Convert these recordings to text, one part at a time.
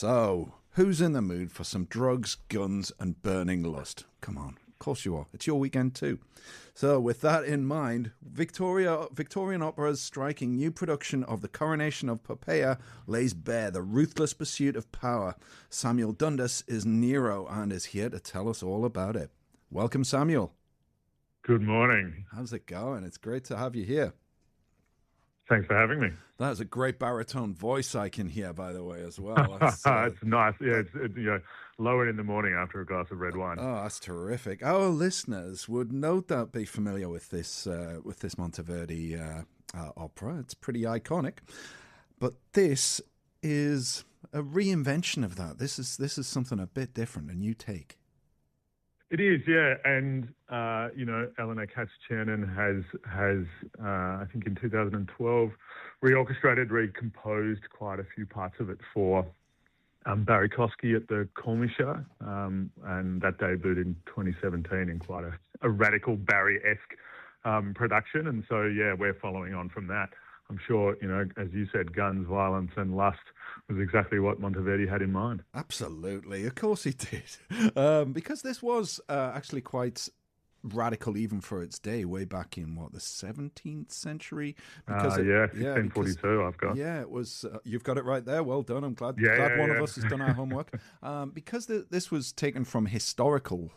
So, who's in the mood for some drugs, guns, and burning lust? Come on. Of course you are. It's your weekend too. So, with that in mind, Victorian Opera's striking new production of The Coronation of Poppea lays bare the ruthless pursuit of power. Samuel Dundas is Nero and is here to tell us all about it. Welcome, Samuel. Good morning. How's it going? It's great to have you here. Thanks for having me. That's a great baritone voice I can hear, by the way, as well. It's nice. Yeah, it's lowered in the morning after a glass of red wine. Oh, that's terrific. Our listeners would no doubt be familiar with this Monteverdi opera. It's pretty iconic, but this is a reinvention of that. This is something a bit different, a new take. It is, yeah, and Elena Katz-Chernin has I think in 2012 reorchestrated, recomposed quite a few parts of it for Barry Kosky at the Kolmischer, and that debuted in 2017 in quite a radical Barry-esque production, and so yeah, we're following on from that. I'm sure, as you said, guns, violence, and lust was exactly what Monteverdi had in mind. Absolutely. Of course he did. Because this was actually quite radical even for its day, way back in, the 17th century? Because 1642 I've got. Yeah, it was. You've got it right there. Well done. I'm glad one of us has done our homework. Because this was taken from historical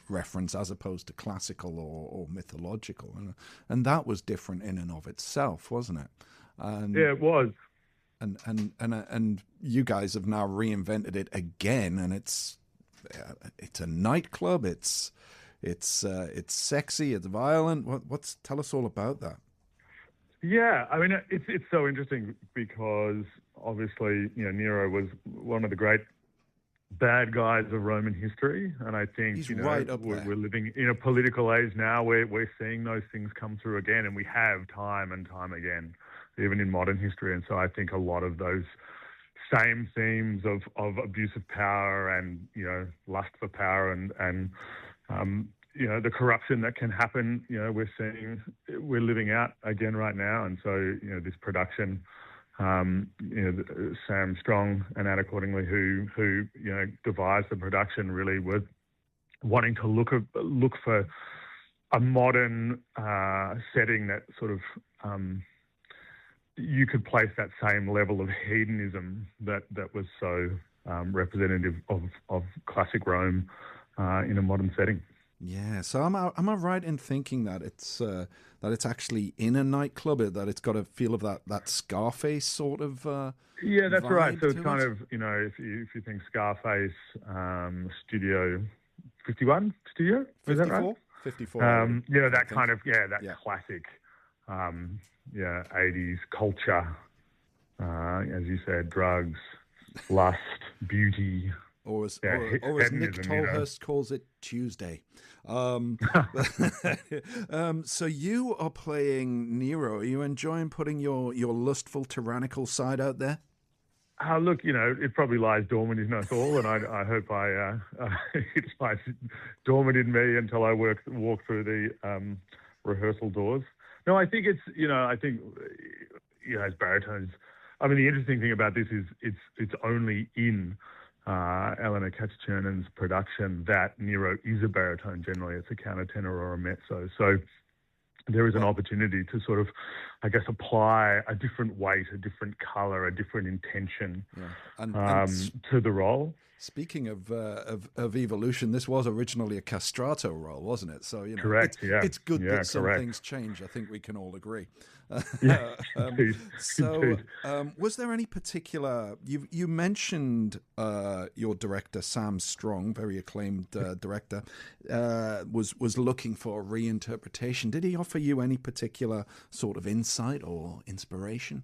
reference as opposed to classical or mythological. And that was different in and of itself, wasn't it? Yeah, it was. And you guys have now reinvented it again, and it's a nightclub. It's sexy. It's violent. Tell us all about that. Yeah, I mean, it's so interesting because obviously, Nero was one of the great bad guys of Roman history, and I think he's right up there. We're living in a political age now where we're seeing those things come through again, and we have time and time again, even in modern history. And so I think a lot of those same themes of abuse of power and lust for power and the corruption that can happen, we're living out again right now. And so, this production, Sam Strong and Anna Accordingly, who devised the production, really were wanting to look for a modern setting that sort of you could place that same level of hedonism that was so representative of classic Rome in a modern setting. Yeah, so am I right in thinking that it's actually in a nightclub, that it's got a feel of that Scarface sort of yeah, that's right. So it's kind it? of, if you think Scarface, Studio 51, Studio, 54? Is that right? 54. That kind of, classic 80s culture, as you said, drugs, lust, beauty. Or as Nick Tolhurst calls it, Tuesday. So you are playing Nero. Are you enjoying putting your lustful, tyrannical side out there? Look, it probably lies dormant in us all, and I hope it lies dormant in me until I walk through the rehearsal doors. No, I think it's, as baritones, I mean, the interesting thing about this is it's only in Elena Katz-Chernin's production that Nero is a baritone. Generally, it's a countertenor or a mezzo. So there is an opportunity to sort of, I guess, apply a different weight, a different colour, a different intention to the role. Speaking of evolution, this was originally a castrato role, wasn't it? So correct. It's good that some things change. I think we can all agree. Was there any particular? You mentioned your director Sam Strong, very acclaimed director, was looking for a reinterpretation. Did he offer you any particular sort of insight or inspiration?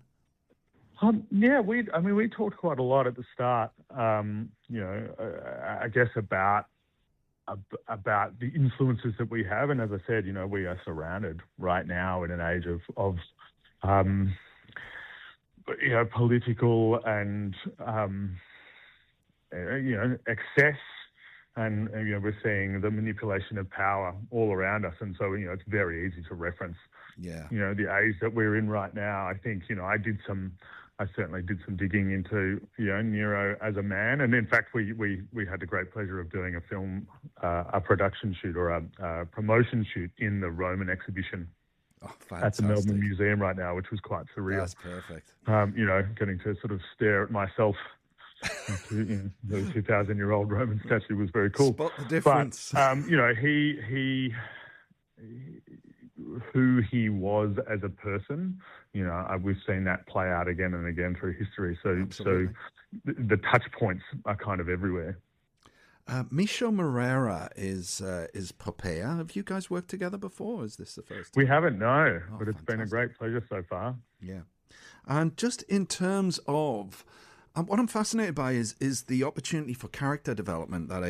We talked quite a lot at the start, I guess about the influences that we have. And as I said, we are surrounded right now in an age of political and, excess. And, we're seeing the manipulation of power all around us. And so, it's very easy to reference, the age that we're in right now. I think, I did some I certainly did some digging into, Nero as a man. And in fact, we had the great pleasure of doing a film, a production shoot or a promotion shoot in the Roman exhibition at the Melbourne Museum right now, which was quite surreal. That's perfect. Getting to sort of stare at myself. The 2,000-year-old Roman statue was very cool. Spot the difference. But, who he was as a person, we've seen that play out again and again through history. So the touch points are kind of everywhere. Micho Moreira is Poppea. Have you guys worked together before? Or is this the first time? We haven't, no, but it's fantastic. been a great pleasure so far. Yeah. And just in terms of what I'm fascinated by is the opportunity for character development that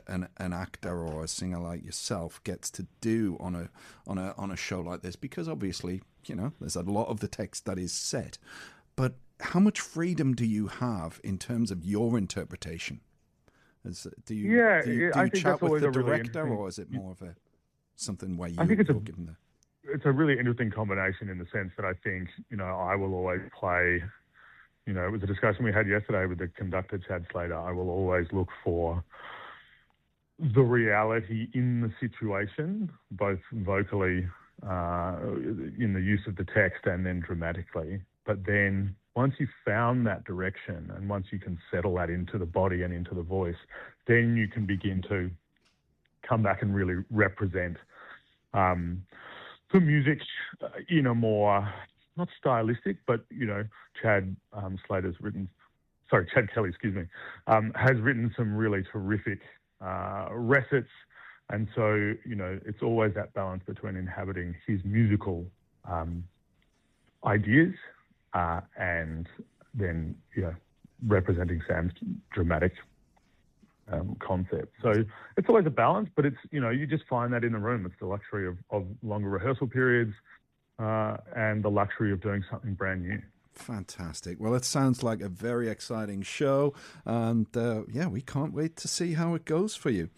an actor or a singer like yourself gets to do on a show like this, because obviously there's a lot of the text that is set, but how much freedom do you have in terms of your interpretation? Do you chat with the director, or is it more of something where you're given the... It's a really interesting combination in the sense that I think I will always play. It was a discussion we had yesterday with the conductor, Chad Slater. I will always look for the reality in the situation, both vocally in the use of the text and then dramatically. But then once you've found that direction and once you can settle that into the body and into the voice, then you can begin to come back and really represent the music in a more... not stylistic, but, Chad Kelly, has written some really terrific recits. And so, it's always that balance between inhabiting his musical ideas and then, representing Sam's dramatic concept. So it's always a balance, but it's, you just find that in the room. It's the luxury of longer rehearsal periods, and the luxury of doing something brand new. Fantastic. Well, it sounds like a very exciting show, and we can't wait to see how it goes for you.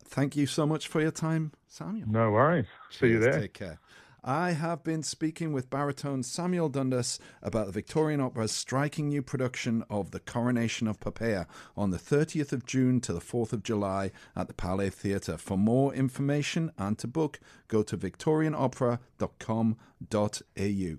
Thank you so much for your time, Samuel. No worries. See you there. Take care. I have been speaking with baritone Samuel Dundas about the Victorian Opera's striking new production of The Coronation of Poppea on the 30th of June to the 4th of July at the Palais Theatre. For more information and to book, go to victorianopera.com.au.